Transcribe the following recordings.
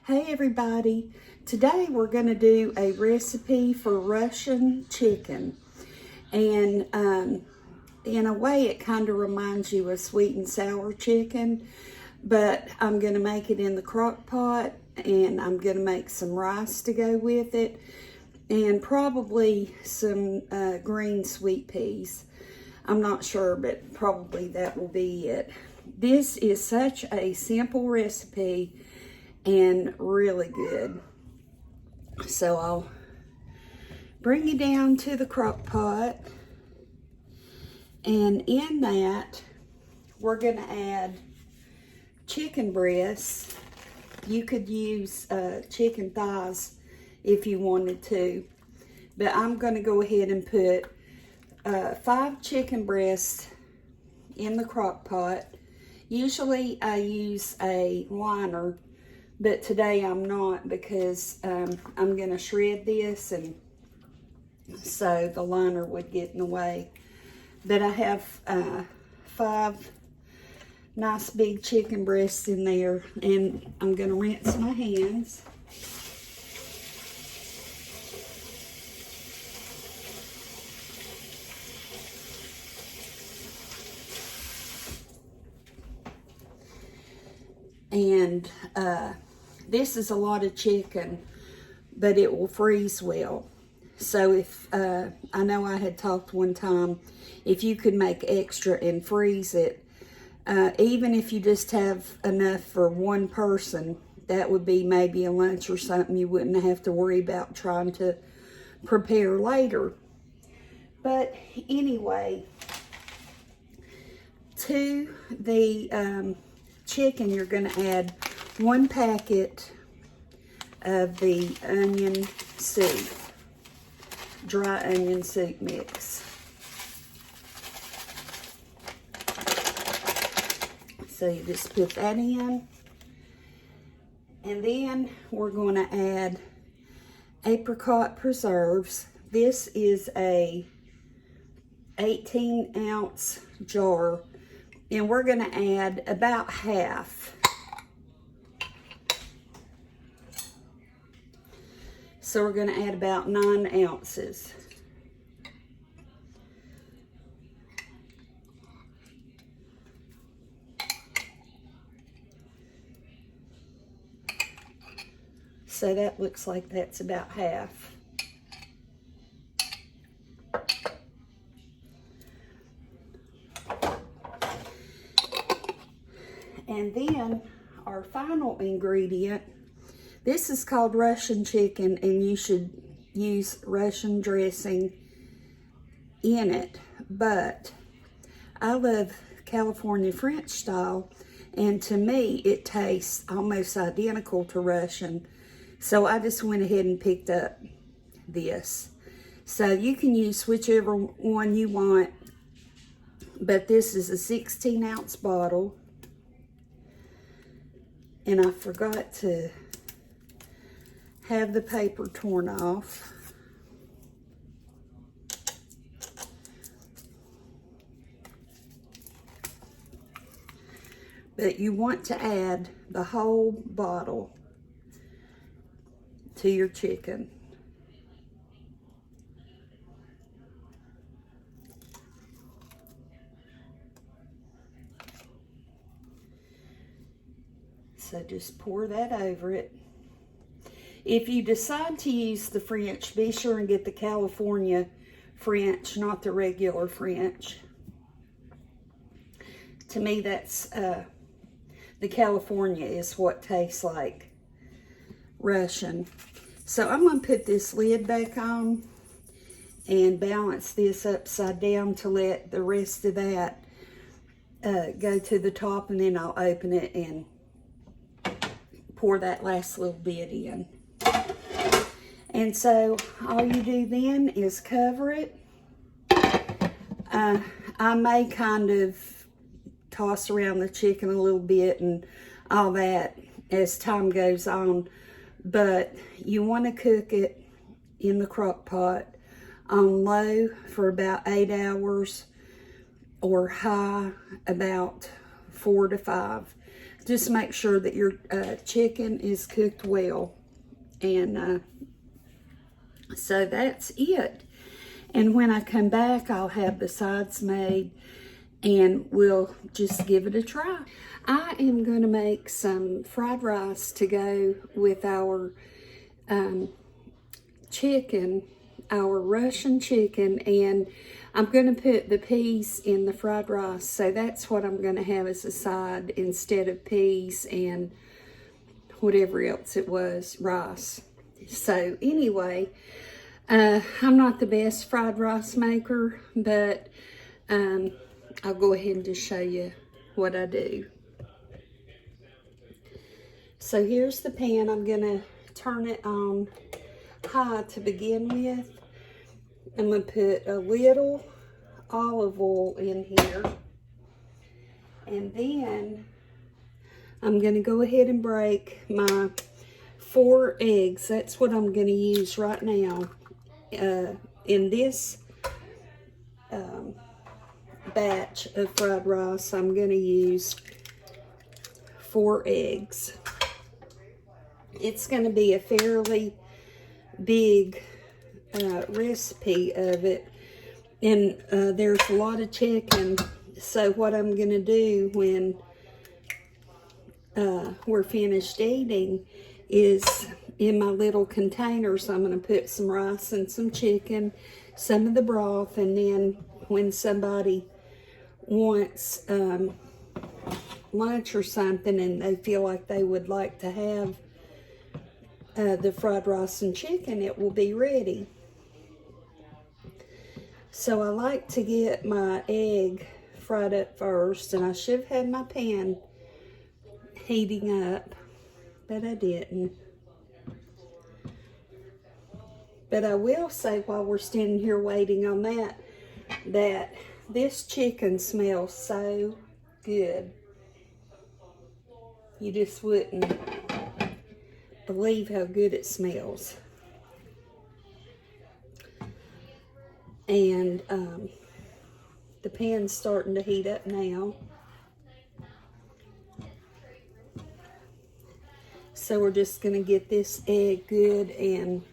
Hey everybody, today we're going to do a recipe for Russian chicken, and in a way it kind of reminds you of sweet and sour chicken, but I'm going to make it in the crock pot, and I'm going to make some rice to go with it, and probably some green sweet peas. I'm not sure, but probably that will be it. This is such a simple recipe and really good. So I'll bring you down to the crock pot, and in that we're going to add chicken breasts. You could use chicken thighs if you wanted to, but I'm going to go ahead and put 5 chicken breasts in the crock pot. Usually I use a liner, but today I'm not, because I'm going to shred this, and so the liner would get in the way. But I have 5 nice big chicken breasts in there, and I'm going to rinse my hands. And this is a lot of chicken, but it will freeze well. So if, I know I had talked one time, if you could make extra and freeze it, even if you just have enough for one person, that would be maybe a lunch or something you wouldn't have to worry about trying to prepare later. But anyway, to the chicken, you're going to add 1 packet of the onion soup, dry onion soup mix. So you just put that in, and then we're going to add apricot preserves. This is a 18-ounce jar, and we're going to add about half. So we're going to add about 9 ounces. So that looks like that's about half. And then our final ingredient, this is called Russian chicken, and you should use Russian dressing in it. But I love California French style, and to me it tastes almost identical to Russian. So I just went ahead and picked up this. So you can use whichever one you want, but this is a 16-ounce bottle. And I forgot to have the paper torn off. But you want to add the whole bottle to your chicken. So just pour that over it. If you decide to use the French, be sure and get the California French, not the regular French. To me, that's the California is what tastes like Russian. So I'm going to put this lid back on and balance this upside down to let the rest of that go to the top, and then I'll open it and pour that last little bit in. And so all you do then is cover it. I may kind of toss around the chicken a little bit and all that as time goes on, but you want to cook it in the crock pot on low for about 8 hours, or high about 4 to 5. just make sure that your chicken is cooked well. And so that's it. And when I come back, I'll have the sides made and we'll just give it a try. I am going to make some fried rice to go with our chicken, our Russian chicken, and I'm going to put the peas in the fried rice. So that's what I'm going to have as a side instead of peas and whatever else it was, rice. So anyway, I'm not the best fried rice maker, but I'll go ahead and just show you what I do. So here's the pan. I'm going to turn it on high to begin with. I'm going to put a little olive oil in here. And then I'm going to go ahead and break my 4 eggs. That's what I'm going to use right now. In this batch of fried rice, I'm going to use 4 eggs. It's going to be a fairly big recipe of it, and there's a lot of chicken. So what I'm going to do when we're finished eating is in my little containers, I'm going to put some rice and some chicken, some of the broth, and then when somebody wants lunch or something and they feel like they would like to have the fried rice and chicken, it will be ready. So I like to get my egg fried up first, and I should have had my pan heating up, but I didn't. But I will say, while we're standing here waiting on that, that this chicken smells so good. You just wouldn't believe how good it smells. And the pan's starting to heat up now. So we're just going to get this egg good and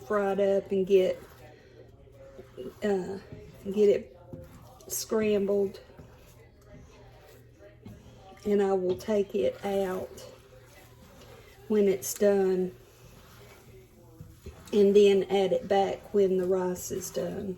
fried up and get it scrambled. And I will take it out when it's done, and then add it back when the rice is done.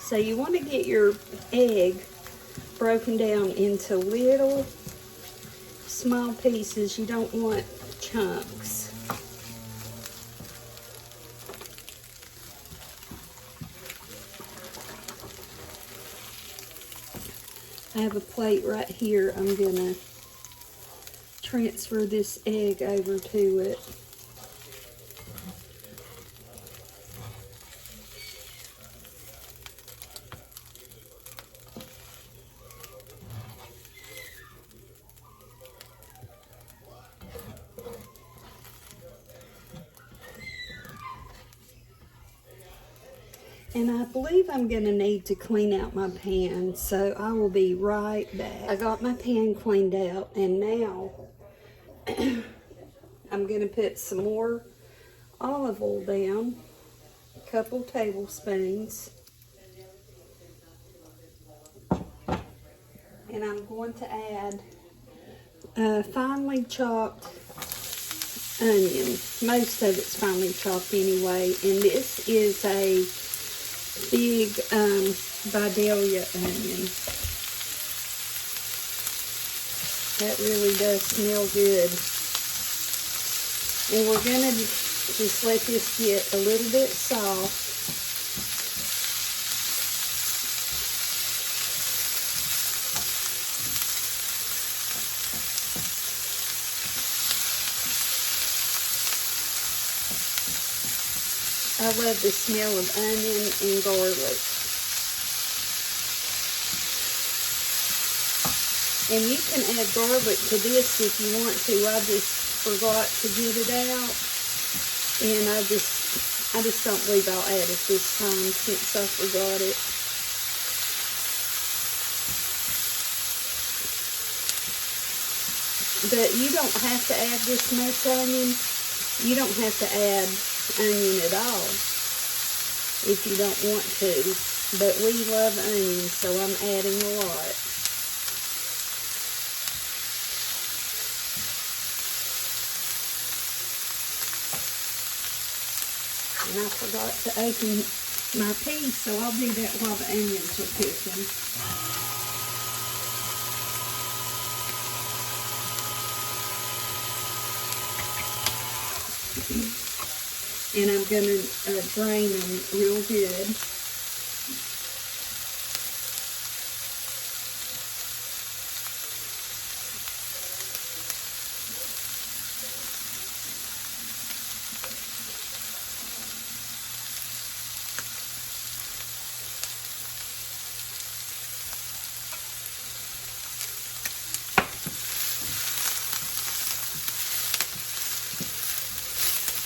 So you want to get your egg broken down into little small pieces. You don't want chunks. I have a plate right here. I'm going to transfer this egg over to it. And I believe I'm going to need to clean out my pan, so I will be right back. I got my pan cleaned out, and now I'm going to put some more olive oil down, a couple tablespoons. And I'm going to add finely chopped onion. Most of it's finely chopped anyway. And this is a big Vidalia onion. That really does smell good. And we're going to just let this get a little bit soft. I love the smell of onion and garlic. And you can add garlic to this if you want to. I just forgot to get it out. And I just don't believe I'll add it this time since I forgot it. But you don't have to add this much onion. You don't have to add onion at all if you don't want to. But we love onions, so I'm adding a lot. And I forgot to open my peas, so I'll do that while the onions are cooking. And I'm going to drain them real good.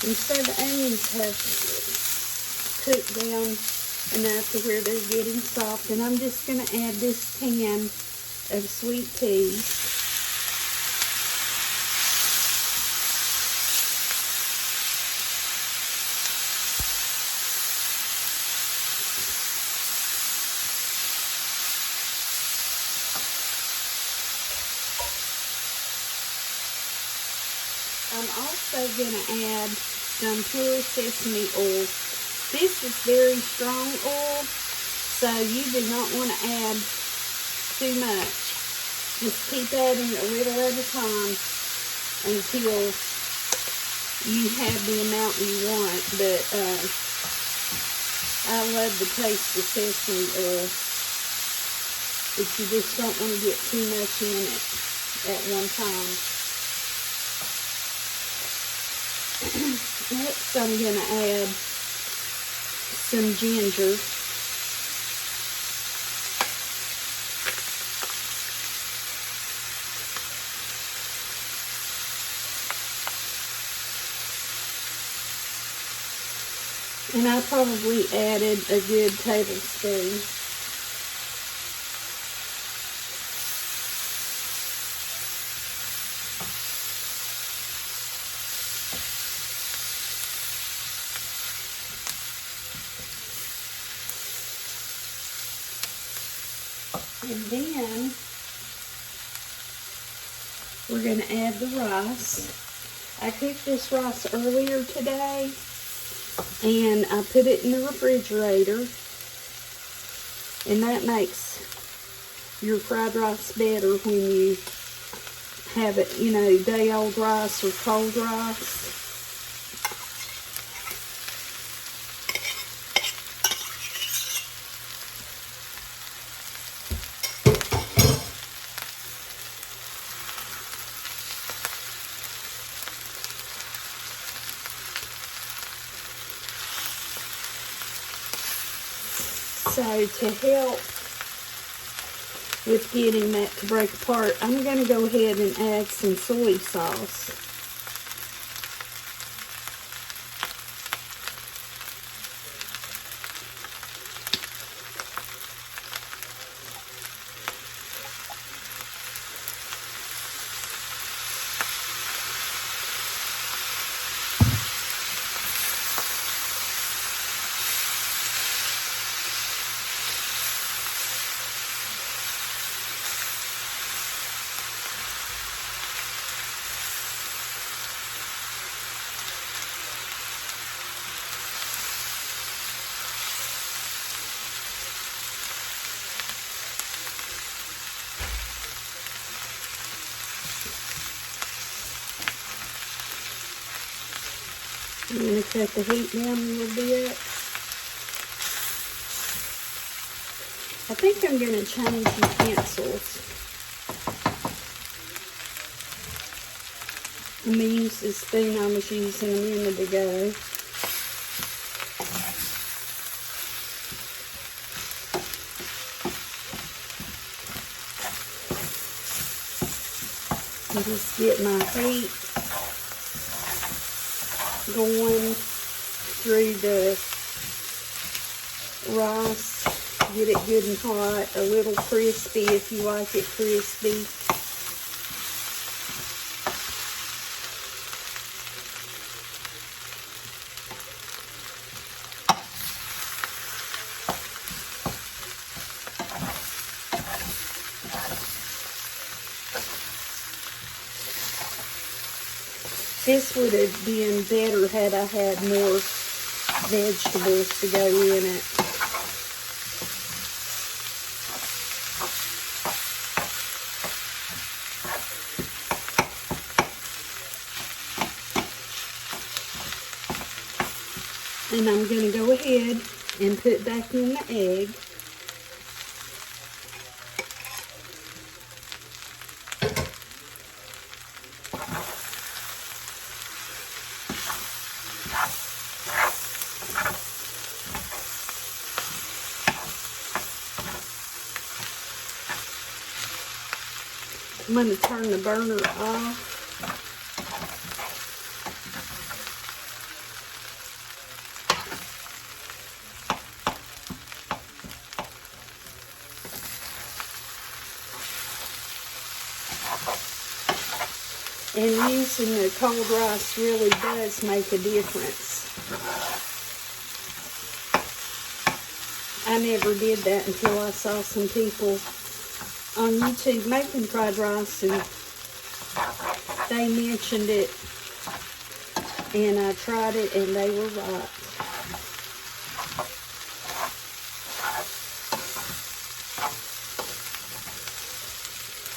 And so the onions have cooked down enough to where they're getting soft. And I'm just going to add this can of sweet peas. I'm also going to add some pure sesame oil. This is very strong oil, so you do not want to add too much. Just keep adding a little at a time until you have the amount you want. But I love the taste of sesame oil, but you just don't want to get too much in it at one time. Next, I'm going to add some ginger. And I probably added a good tablespoon. And then we're going to add the rice. I cooked this rice earlier today and I put it in the refrigerator, and that makes your fried rice better when you have it, you know, day-old rice or cold rice. So to help with getting that to break apart, I'm going to go ahead and add some soy sauce. I'm going to cut the heat down a little bit. I think I'm going to change utensils. I'm going to use the spoon I was using a minute ago. And just get my heat going through the rice. Get it good and hot, a little crispy if you like it crispy. This would have been better had I had more vegetables to go in it. And I'm going to go ahead and put back in the egg. I'm going to turn the burner off. And using the cold rice really does make a difference. I never did that until I saw some people on YouTube making fried rice, and they mentioned it, and I tried it, and they were right.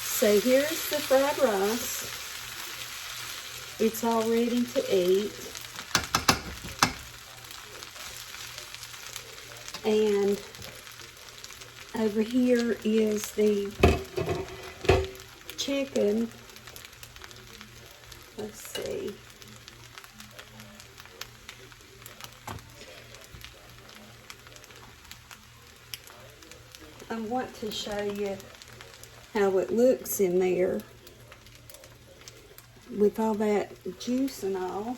So here's the fried rice. It's all ready to eat. And over here is the chicken. Let's see. I want to show you how it looks in there with all that juice and all.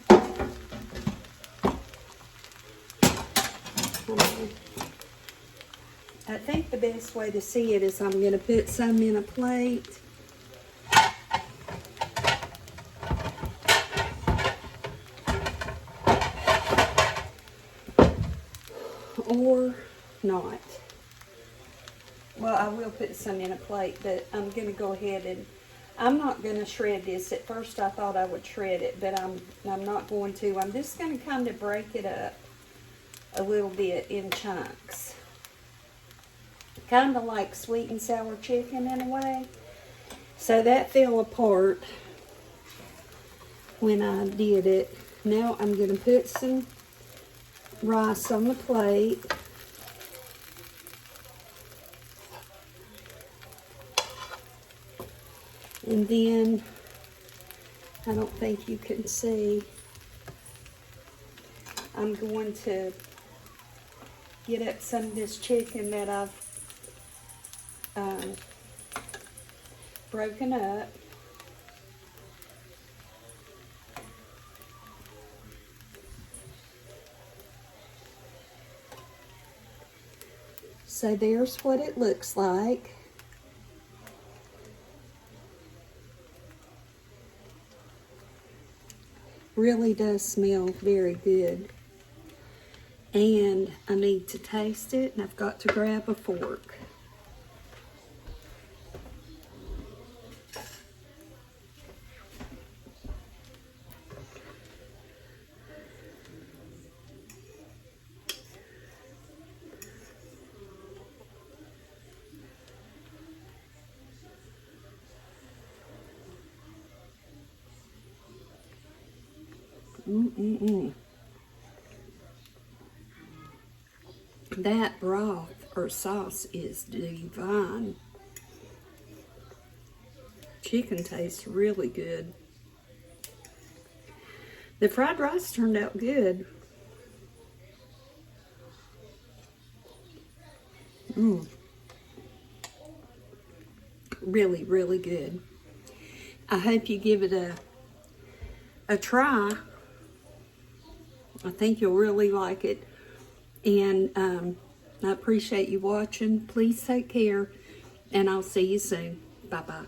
I think the best way to see it is I'm going to put some in a plate. Or not. Well, I will put some in a plate, but I'm going to go ahead and I'm not going to shred this. At first I thought I would shred it, but I'm not going to. I'm just going to kind of break it up a little bit in chunks. Kind of like sweet and sour chicken in a way. So that fell apart when I did it. Now I'm going to put some rice on the plate. And then, I don't think you can see, I'm going to get up some of this chicken that I've broken up. So there's what it looks like. Really does smell very good. And I need to taste it, and I've got to grab a fork. That broth or sauce is divine. Chicken tastes really good. The fried rice turned out good. Really, really good. I hope you give it a try. I think you'll really like it. And I appreciate you watching. Please take care, and I'll see you soon. Bye-bye.